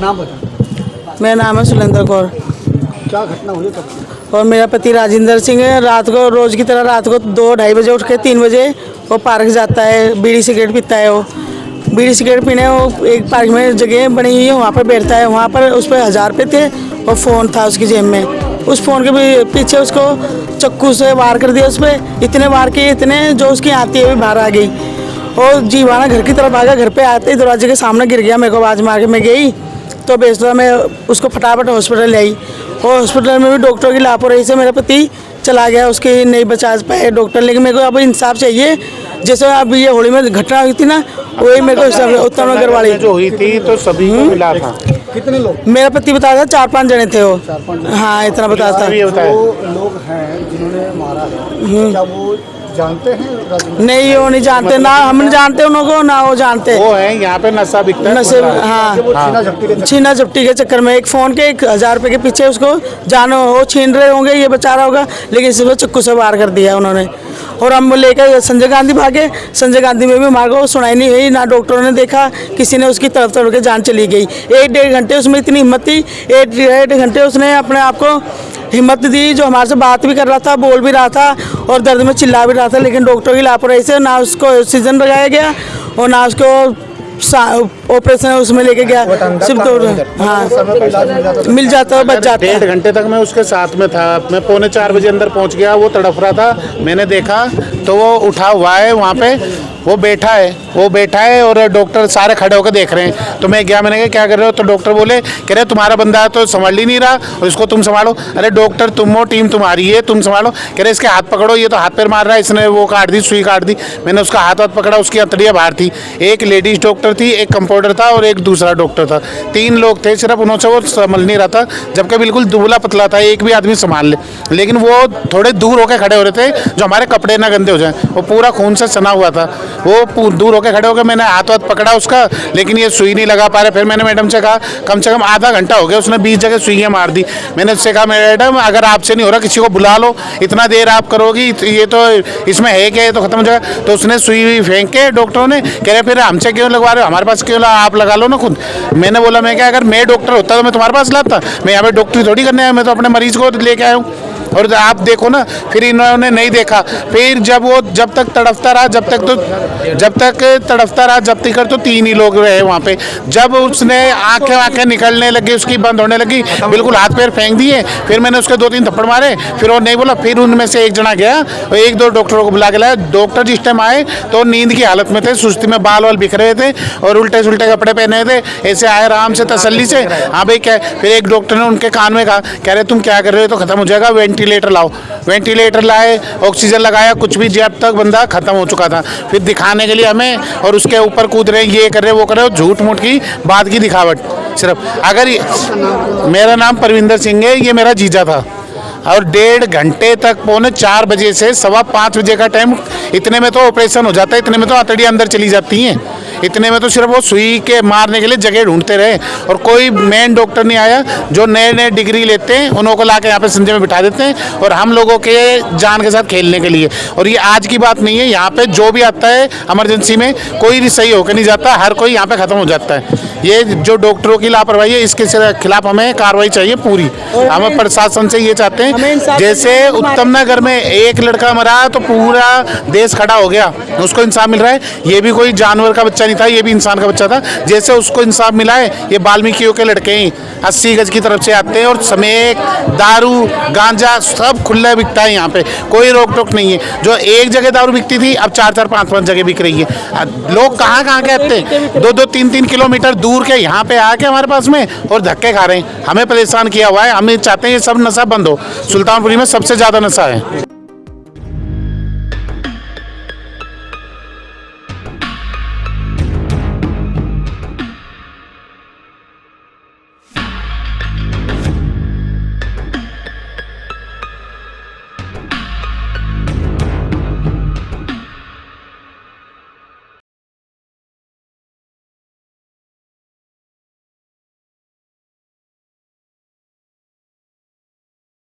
नाम बता। मेरा नाम है सुलेंद्र कौर क्या घटना हुई कब? और मेरा पति राजेंद्र सिंह है। रात को रोज़ की तरह रात को 2-2:30 बजे उठ के 3 बजे वो पार्क जाता है, बीड़ी सिगरेट पीता है। वो बीड़ी सिगरेट पीने वो एक पार्क में जगह बनी हुई है, वहाँ पर बैठता है। वहाँ पर उस पर 1000 रुपये थे और फ़ोन था उसकी जेब में। उस फ़ोन के भी पीछे उसको चाकू से वार कर दिया। उस पर इतने वार किए, इतने जो उसकी आती है भी बाहर आ गई और जीवाना घर की तरफ भागा। घर पे आते ही दरवाजे के सामने गिर गया। मेरे को आवाज़ मार के मैं गई तो बेसरा में उसको फटाफट हॉस्पिटल ले आई और हॉस्पिटल में भी डॉक्टर की लापरवाही से मेरा पति चला गया। उसकी नहीं बचा पाए डॉक्टर। लेकिन मेरे को अब इंसाफ चाहिए। जैसे अब ये होली में घटना हुई थी ना, वही मेरे को उत्तम नगर वाली जो हुई थी तो सभी को मिला था। कितने लोग? मेरा पति बताया था 4-5 जने थे वो। हाँ, इतना बताया था। वो लोग हैं जिन्होंने मारा है, क्या वो जानते हैं? नहीं, वो नहीं जानते ना, हम जानते उनको ना वो जानते। वो है यहाँ पे नशा बिकता है। नशे, हाँ, छीना झपटी के चक्कर में एक फ़ोन के 1000 रुपये के पीछे उसको जानो वो छीन रहे होंगे, ये बचा रहा होगा, लेकिन इस पर चाकू से वार कर दिया उन्होंने। और हम लेकर संजय गांधी भागे। संजय गांधी में भी हमारे को सुनाई नहीं हुई, ना डॉक्टरों ने देखा, किसी ने उसकी तरफ के जान चली गई। 1-1.5 घंटे उसमें इतनी हिम्मत थी, 1-1.5 घंटे उसने अपने आप को हिम्मत दी, जो हमारे से बात भी कर रहा था, बोल भी रहा था और दर्द में चिल्ला भी रहा था। लेकिन डॉक्टर की लापरवाही से ना उसको ऑक्सीजन लगाया गया और ना उसको ऑपरेशन उसमें लेके गया। सिर्फ 2, हाँ, मिल जाता है, बच जाता है। 1.5 घंटे तक मैं उसके साथ में था। मैं 3:45 बजे अंदर पहुंच गया। वो तड़फ रहा था, मैंने देखा तो वो उठा हुआ है, वहाँ पे वो बैठा है और डॉक्टर सारे खड़े होकर देख रहे हैं। तो मैं गया, मैंने कहा क्या कर रहे हो? तो डॉक्टर बोले, कह रहे तुम्हारा बंदा तो संभाल ही नहीं रहा और इसको तुम संभालो। अरे डॉक्टर तुम हो, टीम तुम्हारी है, तुम संभालो। कह रहे इसके हाथ पकड़ो, ये तो हाथ पैर मार रहा है, इसने वो काट दी, सुई काट दी। मैंने उसका हाथ पकड़ा, उसकी अंतड़ियाँ बाहर थी। एक लेडीज डॉक्टर थी, एक कंपाउंडर था और एक दूसरा डॉक्टर था। 3 लोग थे सिर्फ, उन्होंने वो संभल नहीं रहा था, जबकि बिल्कुल दुबला पतला था, एक भी आदमी संभाल ले। लेकिन वो थोड़े दूर होकर खड़े हो रहे थे, जो हमारे कपड़े ना गंदे हो जाए। वो पूरा खून से सना हुआ था, वो दूर होकर खड़े होकर मैंने हाथ पकड़ा उसका, लेकिन ये सुई नहीं लगा पा रहे। फिर मैंने मैडम से कहा, कम से कम आधा घंटा हो गया, उसने 20 जगह सुइयाँ मार दी। मैंने उससे कहा, मैडम अगर आपसे नहीं हो रहा किसी को बुला लो, इतना देर आप करोगी, ये तो इसमें है क्या, ये तो खत्म हो जाएगा। तो उसने सुई फेंक के डॉक्टरों ने कह रहे फिर हमसे क्यों लगवा रहे हो, हमारे पास क्यों आप लगा लो ना खुद। मैंने बोला, मैं क्या, अगर मैं डॉक्टर होता तो मैं तुम्हारे पास लाता? मैं यहाँ पे डॉक्टरी थोड़ी करने आया, मैं तो अपने मरीज को लेके आया हूँ। और आप देखो ना, फिर इन्होंने नहीं देखा। फिर जब तक तड़फता रहा, जब तक तो 3 ही लोग रहे वहाँ पे। जब उसने आंखें निकलने लगी, उसकी बंद होने लगी, बिल्कुल हाथ पैर फेंक दिए। फिर मैंने उसके 2-3 थप्पड़ मारे, फिर वो नहीं बोला। फिर उनमें से एक जना गया और 1-2 डॉक्टरों को बुला के लाया। डॉक्टर जिस टाइम आए तो नींद की हालत में थे, सुस्ती में बाल वाल बिखरे थे और उल्टे सुल्टे कपड़े पहने थे। ऐसे आए आराम से तसल्ली से, हाँ भाई क्या। फिर एक डॉक्टर ने उनके कान में कहा, कह रहे तुम क्या कर रहे हो, तो खत्म हो जाएगा, वेंटिलेटर लाओ। वेंटिलेटर लाए, ऑक्सीजन लगाया, कुछ भी, जब तक बंदा खत्म हो चुका था। फिर दिखाने के लिए हमें और उसके ऊपर कूद रहे, ये कर रहे, वो कर रहे, झूठ मूठ की बात की दिखावट सिर्फ। अगर मेरा नाम परविंदर सिंह है, ये मेरा जीजा था। और 1.5 घंटे तक, 4:45 बजे से 5:15 बजे का टाइम, इतने में तो ऑपरेशन हो जाता है, इतने में तो आंतड़ियाँ अंदर चली जाती हैं, इतने में तो सिर्फ वो सुई के मारने के लिए जगह ढूंढते रहे। और कोई मेन डॉक्टर नहीं आया। जो नए डिग्री लेते हैं उनको ला के यहाँ पे संजय में बिठा देते हैं और हम लोगों के जान के साथ खेलने के लिए। और ये आज की बात नहीं है, यहाँ पे जो भी आता है इमरजेंसी में, कोई भी सही होकर नहीं जाता, हर कोई यहाँ पे ख़त्म हो जाता है। ये जो डॉक्टरों की लापरवाही है, इसके खिलाफ हमें कार्रवाई चाहिए पूरी। हम प्रशासन से ये चाहते हैं, जैसे उत्तम नगर में एक लड़का मरा तो पूरा देश खड़ा हो गया, उसको इंसाफ मिल रहा है। ये भी कोई जानवर का बच्चा नहीं था, ये भी इंसान का बच्चा था। जैसे उसको इंसाफ मिला है, ये वाल्मीकियों के लड़के ही 80 गज की तरफ से आते हैं और समेत, दारू, गांजा सब खुला बिकता है यहाँ पे, कोई रोक टोक नहीं है। जो एक जगह दारू बिकती थी, अब 4-4, 5-5 जगह बिक रही है। लोग कहाँ के आते हैं, 2-2, 3-3 किलोमीटर दूर के यहाँ पे आके हमारे पास में और धक्के खा रहे हैं। हमें परेशान किया हुआ है। हम चाहते हैं ये सब नशा बंद हो। सुल्तानपुरी में सबसे ज़्यादा नशा है।